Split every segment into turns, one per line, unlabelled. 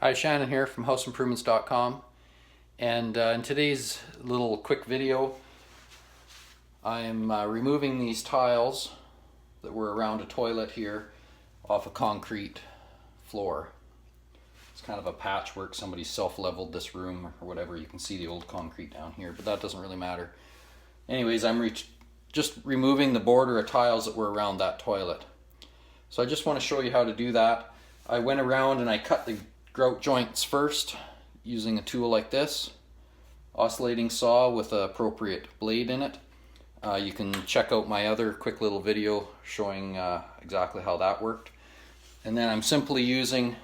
Hi, Shannon here from houseimprovements.com, and in today's little quick video I am removing these tiles that were around a toilet here off a concrete floor. It's kind of a patchwork. Somebody self-leveled this room or whatever. You can see the old concrete down here, but that doesn't really matter. Anyways, I'm just removing the border of tiles that were around that toilet. So I just want to show you how to do that. I went around and I cut the grout joints first using a tool like this, oscillating saw with an appropriate blade in it. You can check out my other quick little video showing exactly how that worked. And then I'm simply using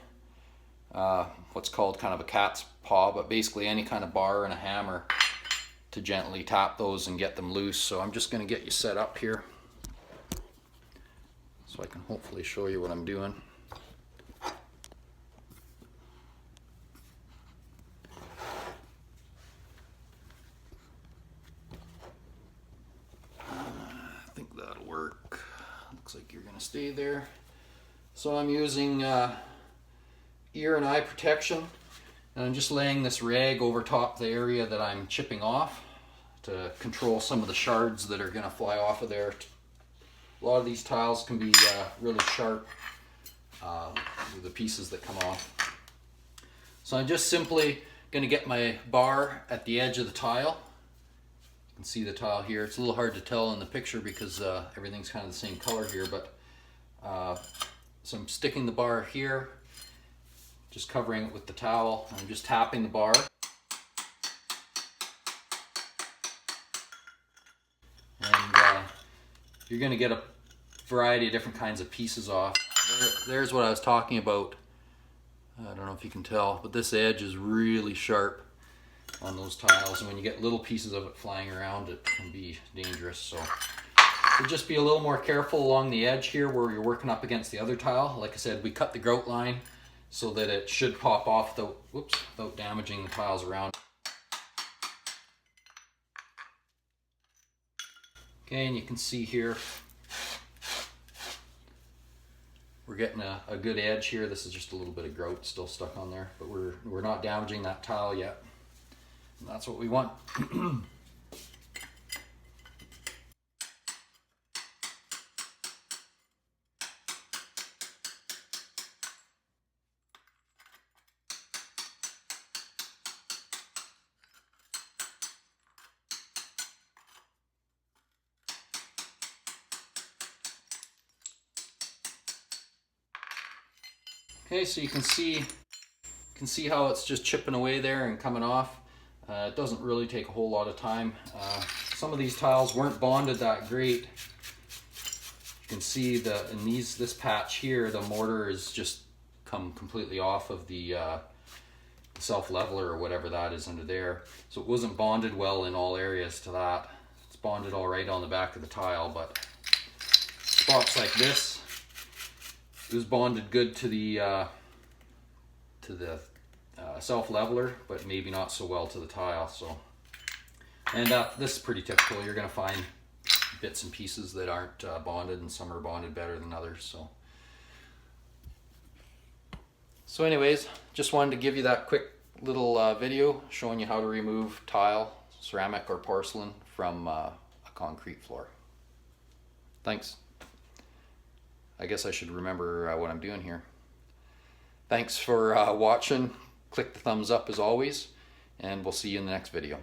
what's called kind of a cat's paw, but basically any kind of bar and a hammer to gently tap those and get them loose. So I'm just going to get you set up here so I can hopefully show you what I'm doing. I think that'll work. Looks like you're going to stay there. So I'm using ear and eye protection, and I'm just laying this rag over top the area that I'm chipping off to control some of the shards that are going to fly off of there. A lot of these tiles can be really sharp, the pieces that come off. So I'm just simply going to get my bar at the edge of the tile. You can see the tile here. It's a little hard to tell in the picture because everything's kind of the same color here, but so I'm sticking the bar here, just covering it with the towel. I'm just tapping the bar. And you're going to get a variety of different kinds of pieces off. There's what I was talking about. I don't know if you can tell, but this edge is really sharp on those tiles, and when you get little pieces of it flying around, it can be dangerous. So just be a little more careful along the edge here where you're working up against the other tile. Like I said, we cut the grout line so that it should pop off without damaging the tiles around. Okay, and you can see here we're getting a good edge here. This is just a little bit of grout still stuck on there, but we're not damaging that tile yet. And that's what we want. Okay, so you can see how it's just chipping away there and coming off. It doesn't really take a whole lot of time. Some of these tiles weren't bonded that great. You can see in this patch here, the mortar is just come completely off of the self-leveler or whatever that is under there. So it wasn't bonded well in all areas to that. It's bonded all right on the back of the tile, but spots like this, it was bonded good to the self-leveler, but maybe not so well to the tile. So, and this is pretty typical. You're going to find bits and pieces that aren't bonded, and some are bonded better than others. So anyways, just wanted to give you that quick little video showing you how to remove tile, ceramic or porcelain from a concrete floor. Thanks. I guess I should remember what I'm doing here. Thanks for watching. Click the thumbs up as always, and we'll see you in the next video.